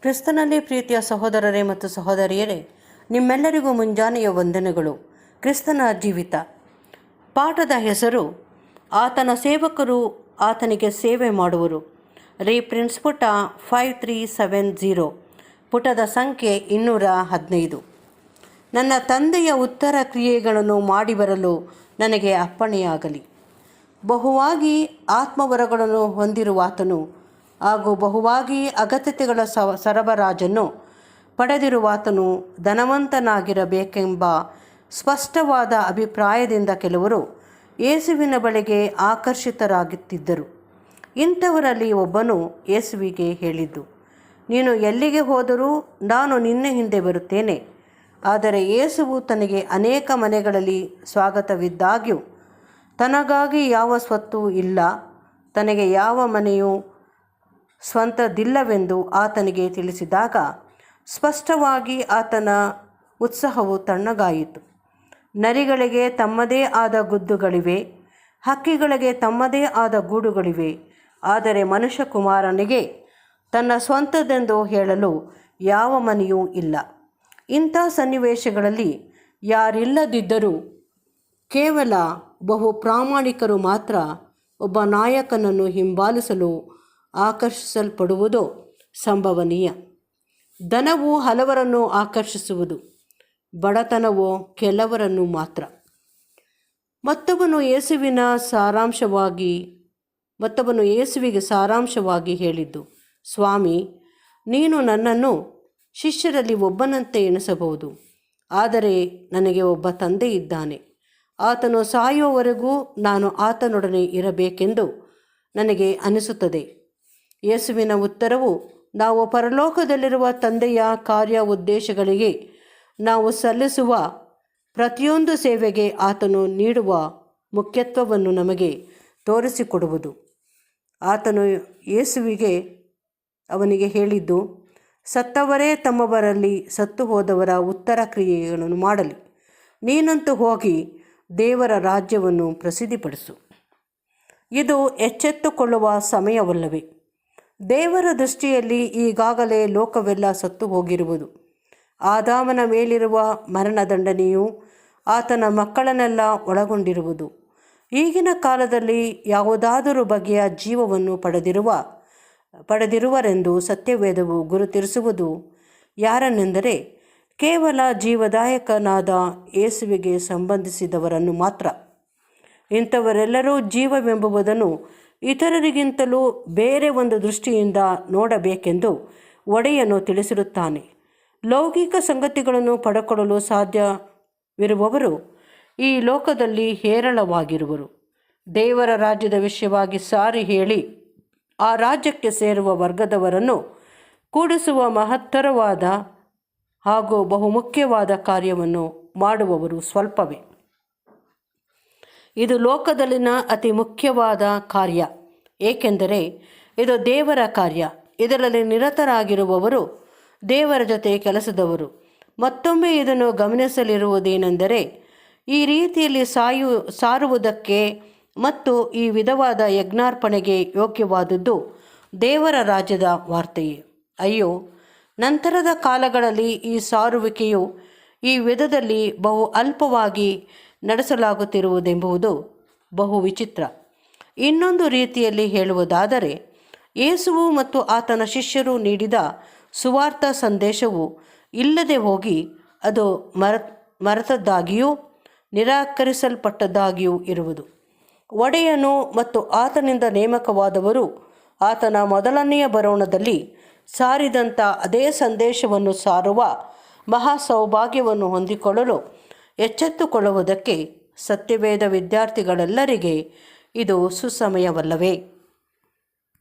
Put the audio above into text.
ಕ್ರಿಸ್ತನಲ್ಲಿ ಪ್ರೀತಿಯ ಸಹೋದರರೇ ಮತ್ತು ಸಹೋದರಿಯರೇ, ನಿಮ್ಮೆಲ್ಲರಿಗೂ ಮುಂಜಾನೆಯ ವಂದನೆಗಳು. ಕ್ರಿಸ್ತನ ಜೀವಿತ ಪಾಠದ ಹೆಸರು ಆತನ ಸೇವಕರು ಆತನಿಗೆ ಸೇವೆ ಮಾಡುವರು. ರೀಪ್ರಿನ್ಸ್ ಪುಟ 5370, ಪುಟದ ಸಂಖ್ಯೆ 215. ನನ್ನ ತಂದೆಯ ಉತ್ತರ ಕ್ರಿಯೆಗಳನ್ನು ಮಾಡಿ ಬರಲು ನನಗೆ ಅಪ್ಪಣೆಯಾಗಲಿ. ಬಹುವಾಗಿ ಆತ್ಮವರಗಳನ್ನು ಹೊಂದಿರುವಾತನು ಹಾಗೂ ಬಹುವಾಗಿ ಅಗತ್ಯತೆಗಳ ಸರಬರಾಜನ್ನು ಪಡೆದಿರುವಾತನು ಧನವಂತನಾಗಿರಬೇಕೆಂಬ ಸ್ಪಷ್ಟವಾದ ಅಭಿಪ್ರಾಯದಿಂದ ಕೆಲವರು ಯೇಸುವಿನ ಬಳಿಗೆ ಆಕರ್ಷಿತರಾಗುತ್ತಿದ್ದರು. ಇಂಥವರಲ್ಲಿ ಒಬ್ಬನು ಯೇಸುವಿಗೆ ಹೇಳಿದ್ದು, ನೀನು ಎಲ್ಲಿಗೆ ಹೋದರೂ ನಾನು ನಿನ್ನ ಹಿಂದೆ ಬರುತ್ತೇನೆ. ಆದರೆ ಯೇಸುವು ತನಗೆ ಅನೇಕ ಮನೆಗಳಲ್ಲಿ ಸ್ವಾಗತವಿದ್ದಾಗ್ಯೂ ತನಗಾಗಿ ಯಾವ ಸ್ವತ್ತೂ ಇಲ್ಲ, ತನಗೆ ಯಾವ ಮನೆಯೂ ಸ್ವಂತದಿಲ್ಲವೆಂದು ಆತನಿಗೆ ತಿಳಿಸಿದಾಗ ಸ್ಪಷ್ಟವಾಗಿ ಆತನ ಉತ್ಸಾಹವು ತಣ್ಣಗಾಯಿತು. ನರಿಗಳಿಗೆ ತಮ್ಮದೇ ಆದ ಗುದ್ದುಗಳಿವೆ, ಹಕ್ಕಿಗಳಿಗೆ ತಮ್ಮದೇ ಆದ ಗೂಡುಗಳಿವೆ, ಆದರೆ ಮನುಷ್ಯಕುಮಾರನಿಗೆ ತನ್ನ ಸ್ವಂತದೆಂದು ಹೇಳಲು ಯಾವ ಮನೆಯೂ ಇಲ್ಲ. ಇಂಥ ಸನ್ನಿವೇಶಗಳಲ್ಲಿ ಯಾರಿಲ್ಲದಿದ್ದರೂ ಕೇವಲ ಬಹು ಪ್ರಾಮಾಣಿಕರು ಮಾತ್ರ ಒಬ್ಬ ನಾಯಕನನ್ನು ಹಿಂಬಾಲಿಸಲು ಆಕರ್ಷಿಸಲ್ಪಡುವುದು ಸಂಭವನೀಯ. ಧನವು ಹಲವರನ್ನು ಆಕರ್ಷಿಸುವುದು, ಬಡತನವು ಕೆಲವರನ್ನು ಮಾತ್ರ. ಮತ್ತೊಬ್ಬನು ಯೇಸುವಿಗೆ ಸಾರಾಂಶವಾಗಿ ಹೇಳಿದ್ದು, ಸ್ವಾಮಿ, ನೀನು ನನ್ನನ್ನು ಶಿಷ್ಯರಲ್ಲಿ ಒಬ್ಬನಂತೆ ಎಣಿಸಬಹುದು, ಆದರೆ ನನಗೆ ಒಬ್ಬ ತಂದೆ ಇದ್ದಾನೆ. ಆತನು ಸಾಯುವವರೆಗೂ ನಾನು ಆತನೊಡನೆ ಇರಬೇಕೆಂದು ನನಗೆ ಅನಿಸುತ್ತದೆ. ಯೇಸುವಿನ ಉತ್ತರವು, ನಾವು ಪರಲೋಕದಲ್ಲಿರುವ ತಂದೆಯ ಕಾರ್ಯ ಉದ್ದೇಶಗಳಿಗೆ ನಾವು ಸಲ್ಲಿಸುವ ಪ್ರತಿಯೊಂದು ಸೇವೆಗೆ ಆತನು ನೀಡುವ ಮುಖ್ಯತ್ವವನ್ನು ನಮಗೆ ತೋರಿಸಿಕೊಡುವುದು. ಆತನು ಅವನಿಗೆ ಹೇಳಿದ್ದು, ಸತ್ತವರೇ ತಮ್ಮವರಲ್ಲಿ ಸತ್ತು ಹೋದವರ ಉತ್ತರ ಕ್ರಿಯೆಗಳನ್ನು ಮಾಡಲಿ. ನೀನಂತೂ ಹೋಗಿ ದೇವರ ರಾಜ್ಯವನ್ನು ಪ್ರಸಿದ್ಧಿಪಡಿಸು. ಇದು ಎಚ್ಚೆತ್ತುಕೊಳ್ಳುವ ಸಮಯವಲ್ಲವೇ? ದೇವರ ದೃಷ್ಟಿಯಲ್ಲಿ ಈಗಾಗಲೇ ಲೋಕವೆಲ್ಲ ಸತ್ತು ಹೋಗಿರುವುದು. ಆದಾಮನ ಮೇಲಿರುವ ಮರಣದಂಡನೆಯು ಆತನ ಮಕ್ಕಳನ್ನೆಲ್ಲ ಒಳಗೊಂಡಿರುವುದು. ಈಗಿನ ಕಾಲದಲ್ಲಿ ಯಾವುದಾದರೂ ಬಗೆಯ ಜೀವವನ್ನು ಪಡೆದಿರುವರೆಂದು ಸತ್ಯವೇದವು ಗುರುತಿಸುವುದು ಯಾರನ್ನೆಂದರೆ ಕೇವಲ ಜೀವದಾಯಕನಾದ ಯೇಸುವಿಗೆ ಸಂಬಂಧಿಸಿದವರನ್ನು ಮಾತ್ರ. ಇಂಥವರೆಲ್ಲರೂ ಜೀವವೆಂಬುದನ್ನು ಇತರರಿಗಿಂತಲೂ ಬೇರೆ ಒಂದು ದೃಷ್ಟಿಯಿಂದ ನೋಡಬೇಕೆಂದು ಒಡೆಯನು ತಿಳಿಸಿರುತ್ತಾನೆ. ಲೌಕಿಕ ಸಂಗತಿಗಳನ್ನು ಪಡೆದುಕೊಳ್ಳಲು ಸಾಧ್ಯವಿರುವವರು ಈ ಲೋಕದಲ್ಲಿ ಹೇರಳವಾಗಿರುವರು. ದೇವರ ರಾಜ್ಯದ ವಿಷಯವಾಗಿ ಸಾರಿ ಹೇಳಿ ಆ ರಾಜ್ಯಕ್ಕೆ ಸೇರುವ ವರ್ಗದವರನ್ನು ಕೂಡಿಸುವ ಮಹತ್ತರವಾದ ಹಾಗೂ ಬಹುಮುಖ್ಯವಾದ ಕಾರ್ಯವನ್ನು ಮಾಡುವವರು ಸ್ವಲ್ಪವೇ. ಇದು ಲೋಕದಲ್ಲಿನ ಅತಿ ಮುಖ್ಯವಾದ ಕಾರ್ಯ, ಏಕೆಂದರೆ ಇದು ದೇವರ ಕಾರ್ಯ. ಇದರಲ್ಲಿ ನಿರತರಾಗಿರುವವರು ದೇವರ ಜೊತೆ ಕೆಲಸದವರು. ಮತ್ತೊಮ್ಮೆ ಇದನ್ನು ಗಮನಿಸಲಿರುವುದೇನೆಂದರೆ, ಈ ರೀತಿಯಲ್ಲಿ ಸಾರುವುದಕ್ಕೆ ಮತ್ತು ಈ ವಿಧವಾದ ಯಜ್ಞಾರ್ಪಣೆಗೆ ಯೋಗ್ಯವಾದದ್ದು ದೇವರ ರಾಜ್ಯದ ವಾರ್ತೆಯೇ. ಅಯ್ಯೋ, ನಂತರದ ಕಾಲಗಳಲ್ಲಿ ಈ ಸಾರುವಿಕೆಯು ಈ ವಿಧದಲ್ಲಿ ಬಹು ಅಲ್ಪವಾಗಿ ನಡೆಸಲಾಗುತ್ತಿರುವುದೆಂಬುದು ಬಹು ವಿಚಿತ್ರ. ಇನ್ನೊಂದು ರೀತಿಯಲ್ಲಿ ಹೇಳುವುದಾದರೆ, ಯೇಸುವು ಮತ್ತು ಆತನ ಶಿಷ್ಯರು ನೀಡಿದ ಸುವಾರ್ಥ ಸಂದೇಶವು ಇಲ್ಲದೆ ಹೋಗಿ ಅದು ಮರೆತದ್ದಾಗಿಯೂ ನಿರಾಕರಿಸಲ್ಪಟ್ಟದ್ದಾಗಿಯೂ ಇರುವುದು. ಒಡೆಯನು ಮತ್ತು ಆತನಿಂದ ನೇಮಕವಾದವರು ಆತನ ಮೊದಲನೆಯ ಬರೋಣದಲ್ಲಿ ಸಾರಿದಂಥ ಅದೇ ಸಂದೇಶವನ್ನು ಸಾರುವ ಮಹಾ ಸೌಭಾಗ್ಯವನ್ನು ಹೊಂದಿಕೊಳ್ಳಲು ಎಚ್ಚೆತ್ತುಕೊಳ್ಳುವುದಕ್ಕೆ ಸತ್ಯವೇದ ವಿದ್ಯಾರ್ಥಿಗಳೆಲ್ಲರಿಗೆ ಇದು ಸುಸಮಯವಲ್ಲವೇ?